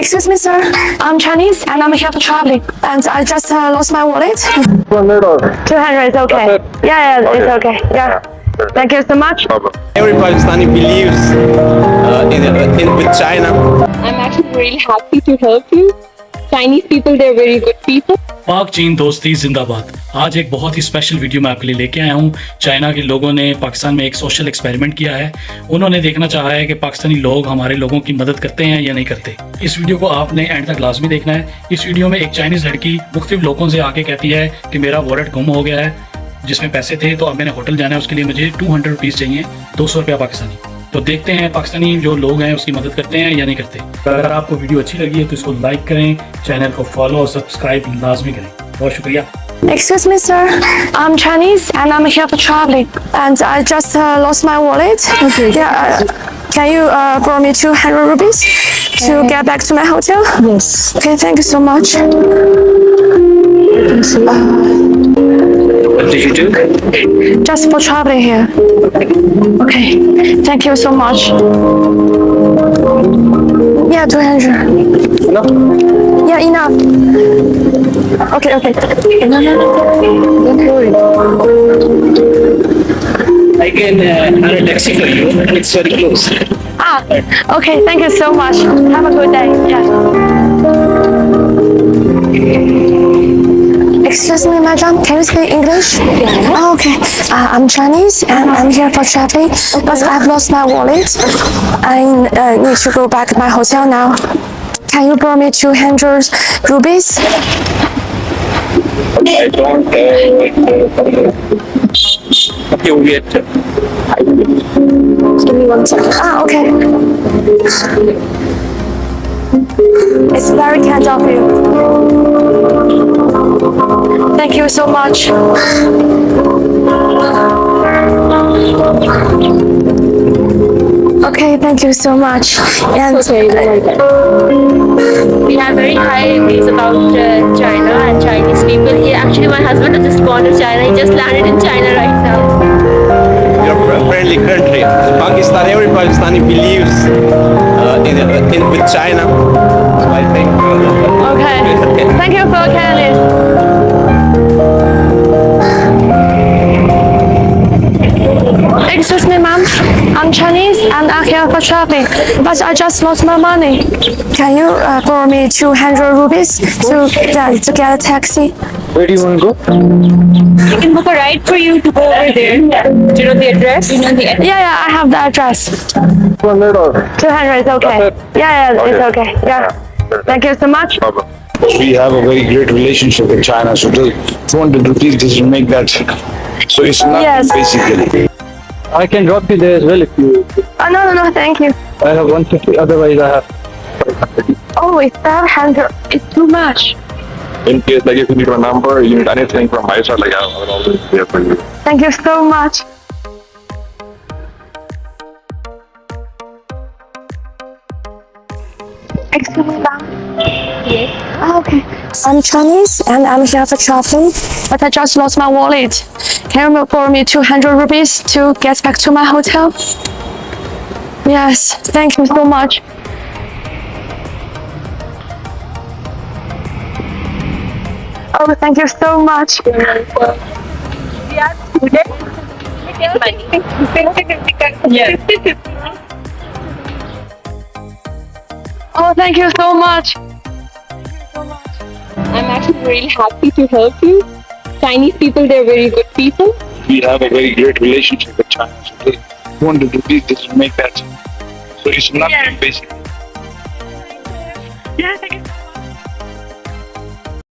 Excuse me, sir. I'm Chinese and I'm here for traveling. And I just lost my wallet. 200 is okay. Yeah, it's okay. Yeah. Thank you so much. Every Pakistani believes with China. I'm actually really happy to help you. Chinese people, they're very good people. पाक चीन दोस्ती जिंदाबाद। आज एक बहुत ही special video मैं आपके लिए लेके आया हूँ। चाइना के लोगों ने पाकिस्तान में एक सोशल एक्सपेरिमेंट किया है। उन्होंने देखना चाहा है कि पाकिस्तानी लोग हमारे लोगों की मदद करते हैं या नहीं करते। इस वीडियो को आपने एंड तक लाजमी देखना है। इस वीडियो में एक चाइनीज लड़की मुख्तलिफ लोगों से आके कहती है कि मेरा वॉलेट गुम हो गया है जिसमें पैसे थे, तो अब मैंने होटल जाना है, उसके लिए मुझे 200 रुपीज़ चाहिए, 200 रुपया पाकिस्तानी। तो देखते हैं पाकिस्तानी जो लोग हैं उसकी मदद करते हैं या नहीं करते। अगर आपको वीडियो अच्छी लगी है तो इसको लाइक करें, चैनल को फॉलो और सब्सक्राइब लाजमी करें। बहुत शुक्रिया। Excuse me, sir. I'm Chinese and I'm here for traveling. And I just lost my wallet. Okay. Yeah. Can you borrow me 200 rupees to get back to my hotel? Yes. Okay, thank you so much. What did you do? Just for traveling here. Okay, thank you so much. Yeah, 200. No. Yeah, enough. Okay. No. Don't worry. I can hire a taxi for you. It's very close. Okay, thank you so much. Have a good day. Yeah. Excuse me, madam. Can you speak English? Yeah. Oh, okay. I'm Chinese and I'm here for traveling, but I've lost my wallet. I need to go back to my hotel now. Can you borrow me 200 rupees? I don't you get Give me 1 second. Okay. It's very kind of you. Thank you so much. Okay, thank you so much. And We have very high views about China and Chinese people here. Actually, my husband has just gone to China. He just landed in China right now. your friendly country. Pakistan, every Pakistani believes with China. So I think. okay, thank you for kindness. Excuse me, ma'am. I'm Chinese and I'm here for traveling, but I just lost my money. Can you borrow me 200 rupees to get a taxi? Where do you want to go? I can book a ride for you to go over there. Do you know the address? You know the address? Yeah, I have the address. 200 or 200 is okay. Yeah, it's okay. Yeah. Thank you so much. We have a very great relationship with China, so the 200 rupees doesn't make that. So it's nothing Yes. basically. I can drop you there as well if you. No, thank you. I have 150. Otherwise, I have. Oh, it's 500. It's too much. In case like if you need a number, you need anything from my side, like I will always be here for you. Thank you so much. Excuse me, ma'am. Yes. Okay. I'm Chinese and I'm here for traveling, but I just lost my wallet. Can you borrow me 200 rupees to get back to my hotel? Yes, thank you so much. Oh, thank you so much. We are students. Yes. Oh, thank you so much. I'm actually really happy to help you. Chinese people, they're very good people. We have a very great relationship with China, so the 200 rupees doesn't make that. So it's nothing basically. Yeah, thank you.